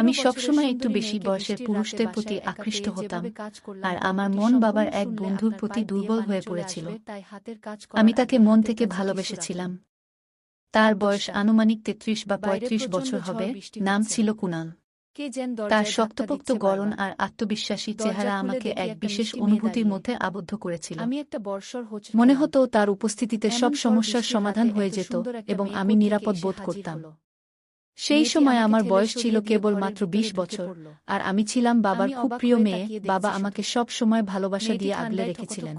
আমি সবসময় একটু বেশি বয়সের পুরুষদের প্রতি আকৃষ্ট হতাম, আর আমার মন বাবার এক বন্ধুর প্রতি দুর্বল হয়ে পড়েছিল। আমি তাকে মন থেকে ভালোবেসেছিলাম। তার বয়স আনুমানিক ৩৩ বা ৩৫ বছর হবে। নাম ছিল কুনাল। তার শক্তপোক্ত গড়ন আর আত্মবিশ্বাসী চেহারা আমাকে এক বিশেষ অনুভূতির মধ্যে আবদ্ধ করেছিল। মনে হতো তার উপস্থিতিতে সব সমস্যার সমাধান হয়ে যেত এবং আমি নিরাপদ বোধ করতাম। সেই সময় আমার বয়স ছিল কেবল মাত্র ২০ বছর, আর আমি ছিলাম বাবার খুব প্রিয় মেয়ে। বাবা আমাকে সব সময় ভালোবাসা দিয়ে আগলে রেখেছিলেন।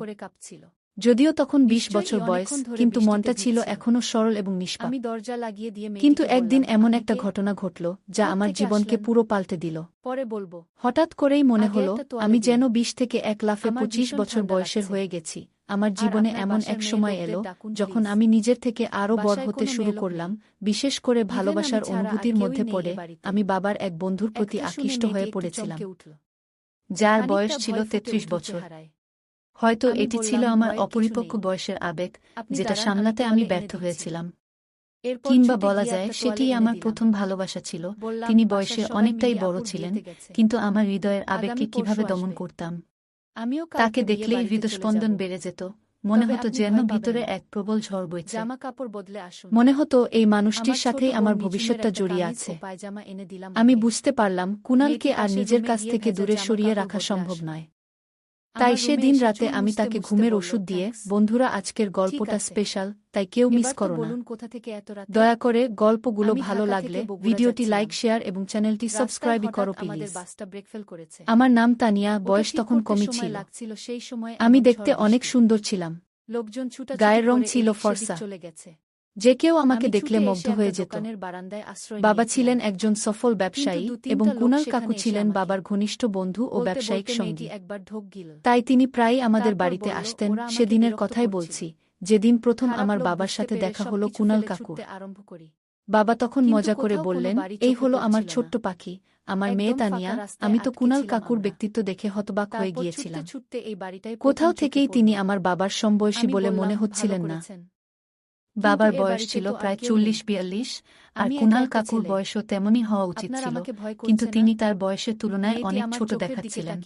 যদিও তখন ২০ বছর বয়স, কিন্তু মনটা ছিল এখনও সরল এবং নিষ্পাপ। কিন্তু একদিন এমন একটা ঘটনা ঘটল যা আমার জীবনকে পুরো পাল্টে দিল। হঠাৎ করেই মনে হল আমি যেন ২০ থেকে এক লাফে ২৫ বছর বয়সের হয়ে গেছি। আমার জীবনে এমন এক সময় এলো যখন আমি নিজের থেকে আরও বড় হতে শুরু করলাম, বিশেষ করে ভালোবাসার অনুভূতির মধ্যে পড়ে আমি বাবার এক বন্ধুর প্রতি আকৃষ্ট হয়ে পড়েছিলাম, যার বয়স ছিল ৩৩ বছর। হয়তো এটি ছিল আমার অপরিপক্ক বয়সের আবেগ, যেটা সামলাতে আমি ব্যর্থ হয়েছিলাম। কিংবা বলা যায় সেটিই আমার প্রথম ভালোবাসা ছিল। তিনি বয়সে অনেকটাই বড় ছিলেন, কিন্তু আমার হৃদয়ের আবেগকে কিভাবে দমন করতাম। তাকে দেখলেই হৃদস্পন্দন বেড়ে যেত, মনে হতো যেন ভিতরে এক প্রবল ঝড় বইছে। মনে হতো এই মানুষটির সাথেই আমার ভবিষ্যৎটা জড়িয়ে আছে। আমি বুঝতে পারলাম কুনালকে আর নিজের কাছ থেকে দূরে সরিয়ে রাখা সম্ভব নয়। তাই সেদিন রাতে আমি তাকে ঘুমের ওষুধ দিয়ে, বন্ধুরা আজকের গল্পটা স্পেশাল, তাই কেউ মিস করো না। দয়া করে গল্পগুলো ভালো লাগলে ভিডিওটি লাইক, শেয়ার এবং চ্যানেলটি সাবস্ক্রাইব করো প্লিজ। আমার নাম তানিয়া, বয়স তখন কমই ছিল। আমি দেখতে অনেক সুন্দর ছিলাম, গায়ের রং ছিল ফর্সা, যে কেউ আমাকে দেখলে মুগ্ধ হয়ে যেত। বাবা ছিলেন একজন সফল ব্যবসায়ী এবং কুনাল কাকু ছিলেন বাবার ঘনিষ্ঠ বন্ধু ও ব্যবসায়িক সঙ্গী। তাই তিনি প্রায়ই আমাদের বাড়িতে আসতেন। সেদিনের কথাই বলছি, যেদিন প্রথম আমার বাবার সাথে দেখা হলো কুনাল কাকুর। বাবা তখন মজা করে বললেন, এই হলো আমার ছোট্ট পাখি, আমার মেয়ে তানিয়া। আমি তো কুনাল কাকুর ব্যক্তিত্ব দেখে হতবাক হয়ে গিয়েছিলাম। কোথাও থেকেই তিনি আমার বাবার সমবয়সী বলে মনে হচ্ছিলেন না। বাবার বয়স ছিল প্রায় ৪০-৪২, আর কুনাল কাকুর বয়সও তেমনই হওয়া উচিত ছিল, কিন্তু তিনি তার বয়সের তুলনায় অনেক ছোট দেখাচ্ছিলেন।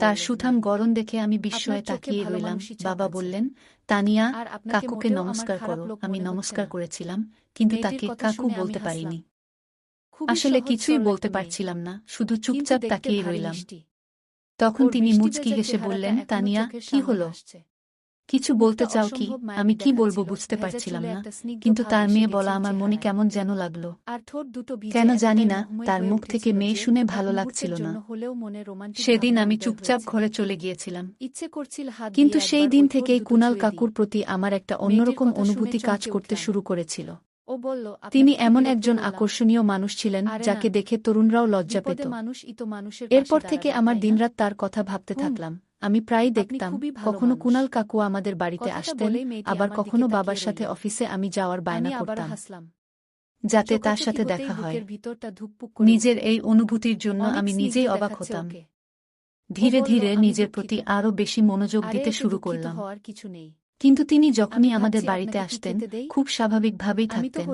তার সুঠাম গড়ন দেখে আমি বিস্ময়ে তাকিয়ে রইলাম। বাবা বললেন, তানিয়া, কাকুকে নমস্কার করো। আমি নমস্কার করেছিলাম, কিন্তু তাকে কাকু বলতে পারিনি। আসলে কিছুই বলতে পারছিলাম না, শুধু চুপচাপ তাকিয়ে রইলাম। তখন তিনি মুচকি হেসে বললেন, তানিয়া, কি হলো? কিছু বলতে চাও কি? আমি কি বলবো বুঝতে পারছিলাম না, কিন্তু তার মেয়ে বলা আমার মনে কেমন যেন লাগলো। কেন জানি না, তার মুখ থেকে মেয়ে শুনে ভালো লাগছিল না। সেদিন আমি চুপচাপ ঘরে চলে গিয়েছিলাম। কিন্তু সেই দিন থেকেই কুনাল কাকুর প্রতি আমার একটা অন্যরকম অনুভূতি কাজ করতে শুরু করেছিল। তিনি এমন একজন আকর্ষণীয় মানুষ ছিলেন যাকে দেখে তরুণরাও লজ্জা পেত। এরপর থেকে আমার দিনরাত তার কথা ভাবতে থাকলাম। আমি প্রায়ই দেখতাম, কখনো কুনাল কাকু আমাদের বাড়িতে আসতেন, আবার কখনো বাবার সাথে অফিসে আমি যাওয়ার বায়না করতাম, যাতে তার সাথে দেখা হয়। নিজের এই অনুভূতির জন্য আমি নিজেই অবাক হতাম। ধীরে ধীরে নিজের প্রতি আরও বেশি মনোযোগ দিতে শুরু করলাম। কিন্তু তিনি যখনই আমাদের বাড়িতে আসতেন, খুব স্বাভাবিকভাবেই থাকতেন,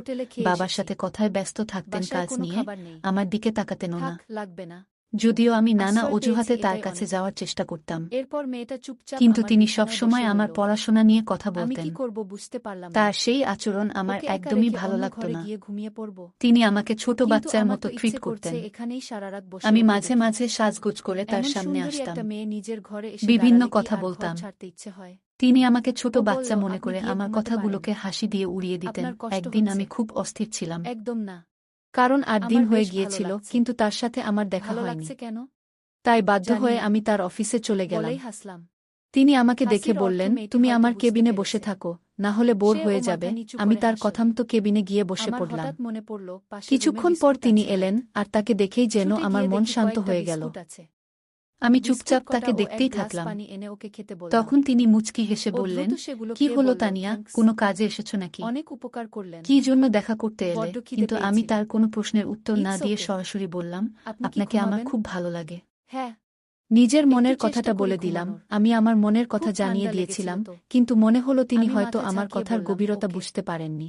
বাবার সাথে কথায় ব্যস্ত থাকতেন, কাজ নিয়ে আমার দিকে তাকাতেন না। যদিও আমি নানা অজুহাতে তার কাছে যাওয়ার চেষ্টা করতাম, কিন্তু তিনি সবসময় আমার পড়াশোনা নিয়ে কথা বলতেন। তার সেই আচরণ আমার একদমই ভালো লাগত না। তিনি আমাকে ছোট বাচ্চার মতো ট্রিট করতেন। আমি মাঝে মাঝে সাজগোজ করে তার সামনে আসতাম, বিভিন্ন কথা বলতাম। তিনি আমাকে ছোট বাচ্চা মনে করে আমার কথাগুলোকে হাসি দিয়ে উড়িয়ে দিতেন। একদিন আমি খুব অস্থির ছিলাম, কারণ ৮ দিন হয়ে গিয়েছিল, কিন্তু তার সাথে আমার দেখা হয়নি। তাই বাধ্য হয়ে আমি তার অফিসে চলে গেলাম। তিনি আমাকে দেখে বললেন, তুমি আমার কেবিনে বসে থাকো, না হলে বোর হয়ে যাবে। আমি তার কথামতো কেবিনে গিয়ে বসে পড়লাম। কিছুক্ষণ পর তিনি এলেন, আর তাকে দেখেই যেন আমার মন শান্ত হয়ে গেল। আমি চুপচাপ তাকে দেখতেই থাকলাম। তখন তিনি মুচকি হেসে বললেন, কি হলো তানিয়া, কোনো কাজে এসেছ নাকি? কি জন্য দেখা করতে এলে? কিন্তু আমি তার কোনো প্রশ্নের উত্তর না দিয়ে সরাসরি বললাম, আপনাকে আমার খুব ভালো লাগে। নিজের মনের কথাটা বলে দিলাম। আমি আমার মনের কথা জানিয়ে দিয়েছিলাম, কিন্তু মনে হলো তিনি হয়তো আমার কথার গভীরতা বুঝতে পারেননি।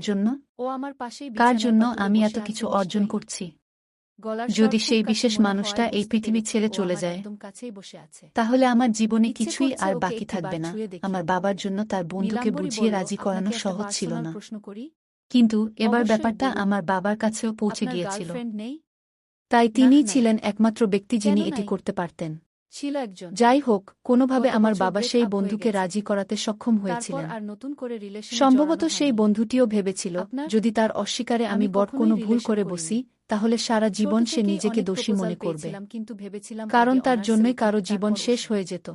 জন্য? ও আমার পাশেই কার বিছানার জন্য পাথরে আমি বসে এত আছে কিছু অর্জন নিশ্চয়ই। করছি? গলার যদি স্বর খুব সেই কাছে বিশেষ মনে মানুষটা হওয়ায় এই বুঝতে পৃথিবী পেরেছি ছেড়ে ও চলে আমার যায়, একদম কাছেই বসে আছে। তাহলে আমার জীবনে ইচ্ছে কিছুই করছে আর ওকে বাকি একটিবার থাকবে না। ছুঁয়ে দেখি। আমার বাবার জন্য তার বন্ধুকে নীলাম্বরী বুঝিয়ে বলল, রাজি আপনাকে করানো একটা সহজ ছিল পার্সোনাল না। প্রশ্ন করি? কিন্তু এবার অবশ্যই ব্যাপারটা বলুন। আমার বাবার কাছেও পৌঁছে আপনার গিয়েছিল। গার্লফ্রেন্ড নেই? তাই নাহ, তিনিই নাই। ছিলেন একমাত্র ব্যক্তি কেন যিনি এটি নাই? করতে পারতেন। ছিল একজন। যাই হোক, কোনোভাবে গত আমার বছর বাবা ব্রেক সেই আপ হয়ে বন্ধুকে গেছে। রাজি করাতে সক্ষম তারপর হয়েছিলেন। আর নতুন করে রিলেশনে সম্ভবত জড়ানো সেই হয়নি। বন্ধুটিও ভেবেছিল, আপনার? যদি তার অস্বীকারে আমি আমি বড় কখনোই কোনো ভুল রিলেশন করে করিনি। বসি, তাহলে সারা ছোট জীবন সে থেকেই নিজেকে অনেক দোষী প্রপোজাল মনে করবে। পেয়েছিলাম কিন্তু ভেবেছিলাম কারণ আগে তার অনার্সে জন্যই উঠি, কারো জীবন তারপর শেষ ওসব। হয়ে যেত।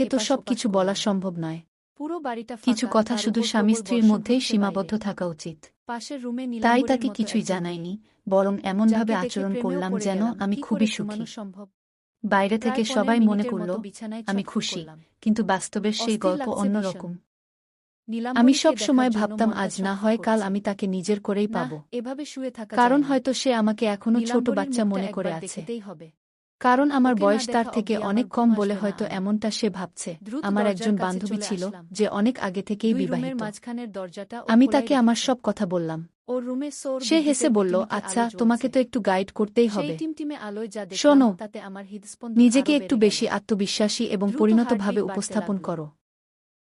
তোমাকে তো এপাশ সব ওপাশ কিছু করলাম। বলা সম্ভব নয়। পুরো বাড়িটা কিছু ফাঁকা, কথা তার শুধু উপর স্বামী প্রবল স্ত্রীর মধ্যেই বর্ষণ থেমে সীমাবদ্ধ এলেই। থাকা উচিত। পাশের রুমে তাই নীলাম্বরীর তাকে মতো কিছুই এক বুড়ি, জানাইনি, বরং এমনভাবে যাকে দেখে আচরণ প্রেমেও করলাম পড়ে যেন গেলাম। আমি কি খুবই করে সুখী। ঘুমানো সম্ভব? বাইরে প্রায় থেকে 15 সবাই মনে মিনিটের করল মতো বিছানায় আমি ছটফট খুশি, করলাম। কিন্তু বাস্তবে সেই অস্থির গল্প লাগছে অন্য ভীষণ। রকম। আমি নীলাম্বরীকে সব দেখার সময় জন্য ভাবতাম মনটা আজ না ছটফট হয় কাল করছে। আমি তাকে নিজের করেই না, পাব। এভাবে শুয়ে থাকা কারণ যায় না। হয়তো সে আমাকে এখনো ছোট নীলাম্বরীর বাচ্চা মুখটা মনে করে একবার আছে। দেখতেই হবে। কারণ আমার ওকে না বয়স তার দেখা থেকে অবধি অনেক আমার কম ঘুম বলে আসবে না হয়তো আমার। এমনটা সে ভাবছে। দ্রুত আমার দরজার একজন কাছে বান্ধবী চলে ছিল আসলাম। যে অনেক আগে থেকেই 2 রুমের বিবাহিত। মাঝখানের দরজাটা ও আমি খোলাই তাকে আমার রেখেছে। সব কথা বললাম। ওর রুমে সৌর সে হেসে বিদ্যুতের বলল, মিটিমিটি আচ্ছা, আলো তোমাকে জ্বলছে। তো একটু গাইড করতেই সেই হবে। টিমটিমে আলোয় যা দেখলাম শোনো, তাতে আমার হৃদস্পন্দন নিজেকে আরো একটু বেড়ে গেল। বেশি আত্মবিশ্বাসী এবং দ্রুত পরিণতভাবে হার্টবিট বাড়তে উপস্থাপন লাগলো। করো।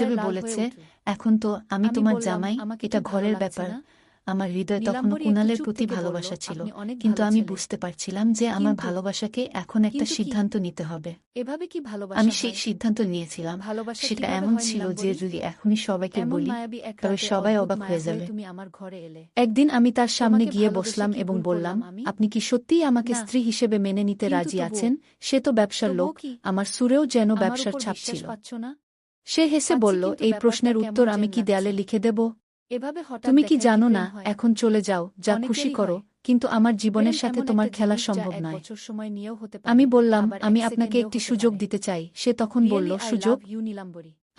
হিসেবে লাল হয়ে বলেছে, উঠল। এখন তো আমি তোমার বললাম, জামাই, আমাকে এটা কি ভালো ঘরের লাগছে ব্যাপার। না? আমার হৃদয়ে তখনও নীলাম্বরী একটু কুণালের চুপ প্রতি থেকে বলল, ভালোবাসা ছিল, আপনি অনেক কিন্তু ভালো আমি ছেলে। বুঝতে পারছিলাম যে আমার কিন্তু ভালোবাসাকে এখন একটা কিন্তু কি? সিদ্ধান্ত নিতে হবে। এভাবে কি ভালোবাসা আমি হয়? সেই সিদ্ধান্ত নিয়েছিলাম। ভালোবাসা সেটা কিভাবে এমন হয় ছিল যে নীলাম্বরী? যদি এখনই সবাইকে এমন বলি, মায়াবী এক তবে রাতে সবাই অদ্ভুত অবাক মায়া হয়ে হয়ে যাবে। তুমি আমার ঘরে এলে। একদিন আমি তার সামনে তোমাকে গিয়ে ভালোবেসে বসলাম কি এবং ভুল বললাম, করলাম আমি? আপনি কি সত্যিই আমাকে না। স্ত্রী হিসেবে মেনে নিতে কিন্তু রাজি তবুও। আছেন? সে তো ব্যবসার তবুও লোক। কি? আমার সুরেও যেন আমার ব্যবসার উপর ছাপ বিশ্বাস ছিল। পাচ্ছ না? সে হেসে পাচ্ছি, বলল, কিন্তু এই ব্যাপারটা প্রশ্নের কেমন উত্তর আমি যেন কি দেয়ালে লাগছে। লিখে দেব? এভাবে হঠাৎ তুমি কি দেখায় জানো না, প্রেম হয়? এখন চলে যাও, যা খুশি অনেকেরই করো, হয়। কিন্তু আমার প্রেম জীবনের সাথে এমন তোমার একটা খেলা জিনিস যা সম্ভব এক নয়। বছর সময় নিয়েও হতে পারে, আমি বললাম, আবার আমি এক আপনাকে সেকেন্ডেও একটি হতে সুযোগ পারে। দিতে চাই। সে তখন বলল, রিয়েলি আই সুযোগ? Love you Nilambari.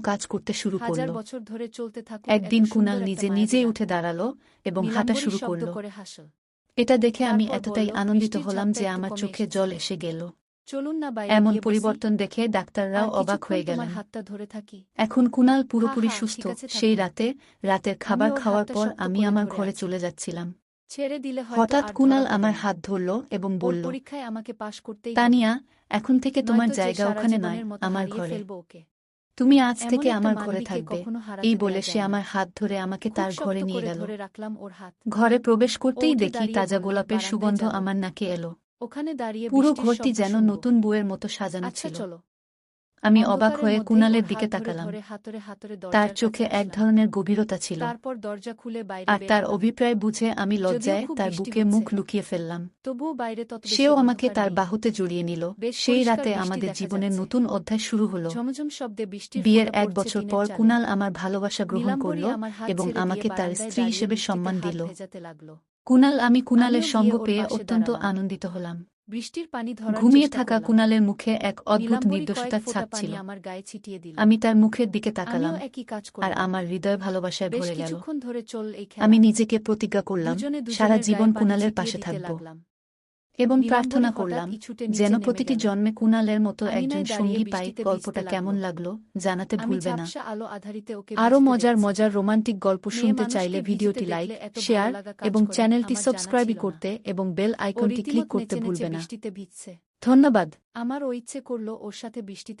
কাজ করতে শুরু হাজার করল। বছর ধরে চলতে থাকুক একদিন এত কুনাল সুন্দর নিজে একটা নিজেই মায়াবী উঠে রাত। দাঁড়ালো এবং হাঁটা নীলাম্বরী শুরু শব্দ করল। করে হাসল। এটা দেখে আমি তারপর এতটাই বলল, আনন্দিত বৃষ্টির হলাম যে ঝাপটা আমার একটু চোখে কমে জল এসেছে। এসে গেল। চলুন না বাইরে এমন গিয়ে বসি। পরিবর্তন দেখে ডাক্তাররাও আর অবাক কিছুক্ষণ হয়ে তোমার গেলেন। হাতটা ধরে থাকি। এখন কুনাল হা পুরোপুরি হা সুস্থ। ঠিক আছে সেই থাকুন। রাতের আমি খাবার ওর খাওয়ার হাতটা পর শক্ত আমি করে আমার ধরে ঘরে আছি। চলে যাচ্ছিলাম। ছেড়ে দিলে হয়তো হঠাৎ আর কুনাল ধরা হবে আমার না। হাত ধরল এবং ওর বলল, পরীক্ষায় আমাকে পাশ করতেই হবে। তানিয়া, এখন থেকে তোমার নয়তো যে জায়গা সারা ওখানে নয়, জীবনের মতো আমার হারিয়ে ঘরে। ফেলবো ওকে। তুমি আজ এমন থেকে একটা আমার ঘরে মানবীকে থাকবে। কখনো এই হারাতে বলে দেয়া সে যায় না। আমার হাত ধরে আমাকে খুব তার শক্ত ঘরে নিয়ে করে গেল। ধরে রাখলাম ওর হাত। ঘরে প্রবেশ ও করতেই উঠে দেখি দাঁড়িয়ে তাজা বলল, গোলাপের বারান্দায় সুগন্ধ যাব। আমার নাকে এলো। ওখানে দাঁড়িয়ে পুরো বৃষ্টির ঘরটি শব্দ যেন শুনবো। নতুন বউয়ের মতো সাজানো আচ্ছা ছিল। চলো। আমি অবাক অন্ধকারের হয়ে মধ্যেই কুণালের ওর দিকে হাত ধরে তাকালাম। ধরে হাতরে তার দরজার চোখে কাছে এক আসলাম। ধরনের গভীরতা ছিল। তারপর দরজা খুলে বাইরে আর বের তার হলাম। অভিপ্রায় বুঝে আমি যদিও লজ্জায় খুব তার বৃষ্টি বুকে মুখ হচ্ছে, লুকিয়ে ফেললাম। তবুও বাইরে তত বেশি সেও আমাকে অন্ধকার তার নেই। বাহুতে জড়িয়ে নিল। বেশ সেই পরিষ্কার রাতে বৃষ্টি আমাদের দেখা জীবনের যাচ্ছে। নতুন অধ্যায় শুরু হল। ঝমঝম শব্দে বৃষ্টির বিয়ের ফোঁটা ১ পড়ছে বছর টিনের পর চালে। কুণাল আমার ভালোবাসা গ্রহণ নীলাম্বরী করল আমার হাত এবং ছেড়ে দিয়ে আমাকে তার বারান্দায় স্ত্রী দাঁড়িয়ে হিসেবে বৃষ্টিতে সম্মান হাত দিল। ভেজাতে লাগলো। আমি কুণালের আমিও সঙ্গ গিয়ে ওর পেয়ে পাশে অত্যন্ত দাঁড়ালাম। আনন্দিত হলাম। বৃষ্টির পানি ধরার ঘুমিয়ে চেষ্টা থাকা করলাম। কুণালের মুখে এক অদ্ভুত নীলাম্বরী কয়েক নির্দোষতার ফোঁটা ছাপ পানি ছিল। আমার গায়ে ছিটিয়ে দিল। আমি তার মুখের দিকে আমিও তাকালাম, একই কাজ আর করলাম। আমার হৃদয় ভালোবাসায় বেশ ভরে গেল। কিছুক্ষণ ধরে চল এই খেলা। আমি নিজেকে প্রতিজ্ঞা করলাম, দুজনে সারা দুজনের জীবন গায়ে পানি কুণালের ছিটিয়ে পাশে দিতে থাকব। লাগলাম। এবং নীলাম্বরী প্রার্থনা হঠাৎ করলাম, ইছুটে যেন নিচে নেমে প্রতিটি গেল। জন্মে কুণালের মতো একজন আঙিনায় দাঁড়িয়ে সঙ্গী পাই। বৃষ্টিতে গল্পটা ভিজতে কেমন লাগলো। লাগলো জানাতে আমি ভুলবে না। ঝাপসা আলো আধারিতে ওকে আরও ভিজতে মজার দেখছি। মজার রোমান্টিক গল্প মেয়ে শুনতে মানুষকে চাইলে ভিজতে ভিডিওটি লাইক, দেখলে এত ভালো শেয়ার লাগা কাজ এবং করে চ্যানেলটি আমার জানা সাবস্ক্রাইব ছিল না। করতে এবং বেল ও আইকনটি ক্লিক রীতিমত করতে নেচে নেচে ভুলবে না। বৃষ্টিতে ভিজছে। ধন্যবাদ। আমারও ইচ্ছে করল ওর সাথে বৃষ্টিতে